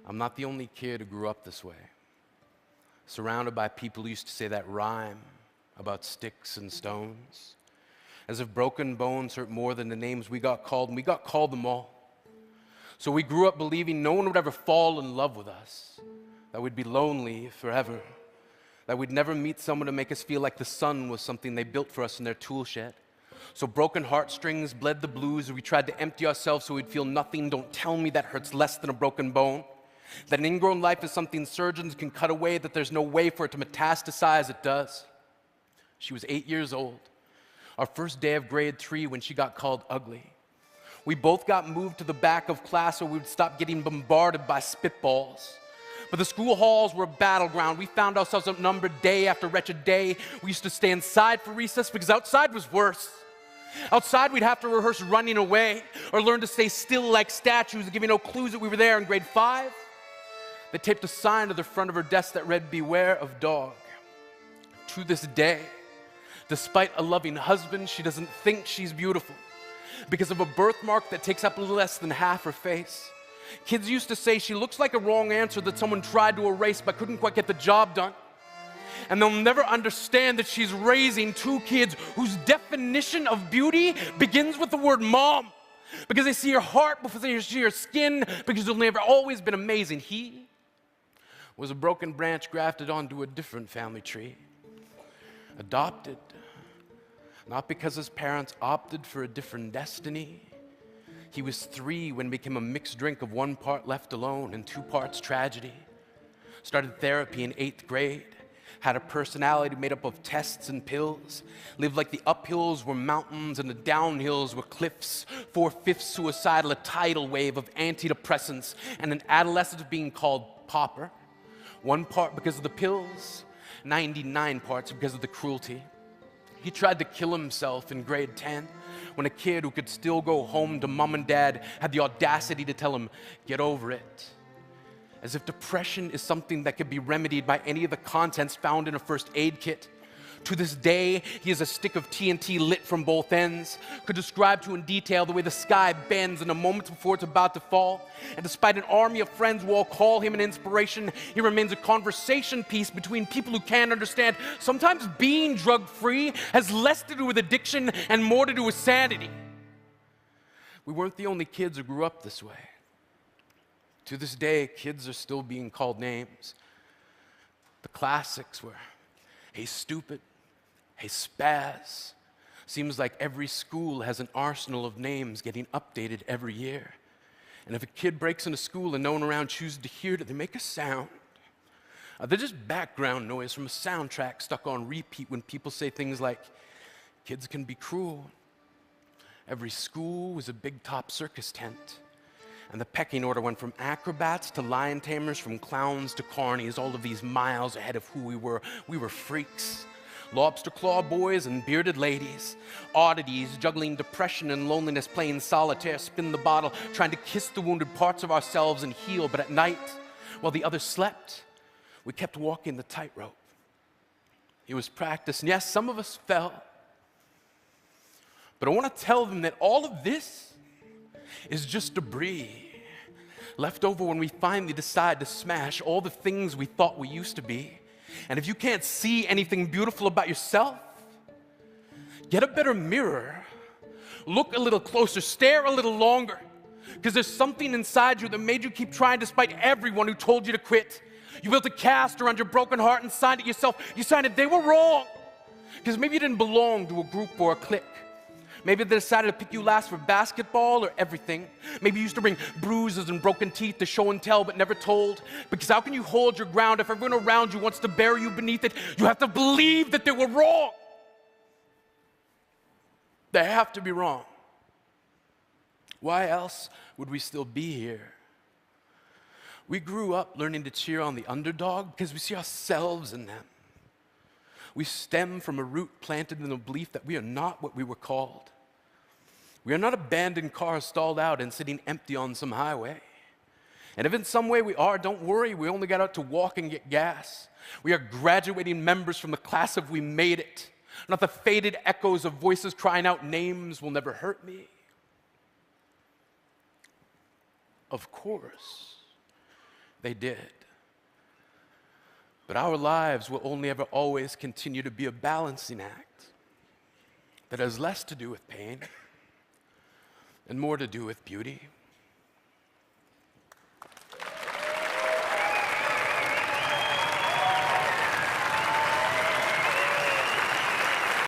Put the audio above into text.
I'm not the only kid who grew up this way, surrounded by people who used to say that rhyme about sticks and stones, as if broken bones hurt more than the names we got called, and we got called them all. So we grew up believing no one would ever fall in love with us, that we'd be lonely forever, that we'd never meet someone to make us feel like the sun was something they built for us in their tool shed. So broken heartstrings bled the blues, we tried to empty ourselves so we'd feel nothing. Don't tell me that hurts less than a broken bone. That an ingrown life is something surgeons can cut away, that there's no way for it to metastasize. It does. She was 8 years old, our first day of grade 3 when she got called ugly. We both got moved to the back of class so we would stop getting bombarded by spitballs. But the school halls were a battleground. We found ourselves outnumbered day after wretched day. We used to stay inside for recess because outside was worse. Outside, we'd have to rehearse running away or learn to stay still like statues, giving no clues that we were there. In grade 5, they taped a sign to the front of her desk that read, "Beware of dog." To this day, despite a loving husband, she doesn't think she's beautiful because of a birthmark that takes up a little less than half her face. Kids used to say she looks like a wrong answer that someone tried to erase but couldn't quite get the job done. And they'll never understand that she's raising 2 kids whose definition of beauty begins with the word mom. Because they see her heart before they see her skin, because they've never always been amazing. He was a broken branch grafted onto a different family tree. Adopted, not because his parents opted for a different destiny. He was 3 when it became a mixed drink of 1 part left alone and 2 parts tragedy. Started therapy in 8th grade. Had a personality made up of tests and pills. Lived like the uphills were mountains and the downhills were cliffs. 4/5 suicidal, a tidal wave of antidepressants, and an adolescent being called pauper. 1 part because of the pills, 99 parts because of the cruelty. He tried to kill himself in grade 10 when a kid who could still go home to mom and dad had the audacity to tell him, "Get over it." As if depression is something that could be remedied by any of the contents found in a first aid kit. To this day, he has a stick of TNT lit from both ends, could describe to in detail the way the sky bends in a moment before it's about to fall. And despite an army of friends who all call him an inspiration, he remains a conversation piece between people who can't understand. Sometimes being drug-free has less to do with addiction and more to do with sanity. We weren't the only kids who grew up this way. To this day, kids are still being called names. The classics were, "Hey stupid," "Hey spaz." Seems like every school has an arsenal of names getting updated every year. And if a kid breaks into school and no one around chooses to hear it, they make a sound. They're just background noise from a soundtrack stuck on repeat when people say things like, "Kids can be cruel." Every school was a big top circus tent. And the pecking order went from acrobats to lion tamers, from clowns to carnies, all of these miles ahead of who we were. We were freaks. Lobster claw boys and bearded ladies. Oddities, juggling depression and loneliness, playing solitaire, spin the bottle, trying to kiss the wounded parts of ourselves and heal. But at night, while the others slept, we kept walking the tightrope. It was practice, and yes, some of us fell. But I want to tell them that all of this is just debris left over when we finally decide to smash all the things we thought we used to be. And if you can't see anything beautiful about yourself, get a better mirror, look a little closer, stare a little longer, because there's something inside you that made you keep trying despite everyone who told you to quit. You built a cast around your broken heart and signed it yourself. You signed it, they were wrong, because maybe you didn't belong to a group or a clique. Maybe they decided to pick you last for basketball or everything. Maybe you used to bring bruises and broken teeth to show and tell but never told. Because how can you hold your ground if everyone around you wants to bury you beneath it? You have to believe that they were wrong. They have to be wrong. Why else would we still be here? We grew up learning to cheer on the underdog because we see ourselves in them. We stem from a root planted in the belief that we are not what we were called. We are not abandoned cars stalled out and sitting empty on some highway. And if in some way we are, don't worry, we only got out to walk and get gas. We are graduating members from the class of "We made it," not the faded echoes of voices crying out, "Names will never hurt me." Of course, They did. But our lives will only ever always continue to be a balancing act that has less to do with pain and more to do with beauty.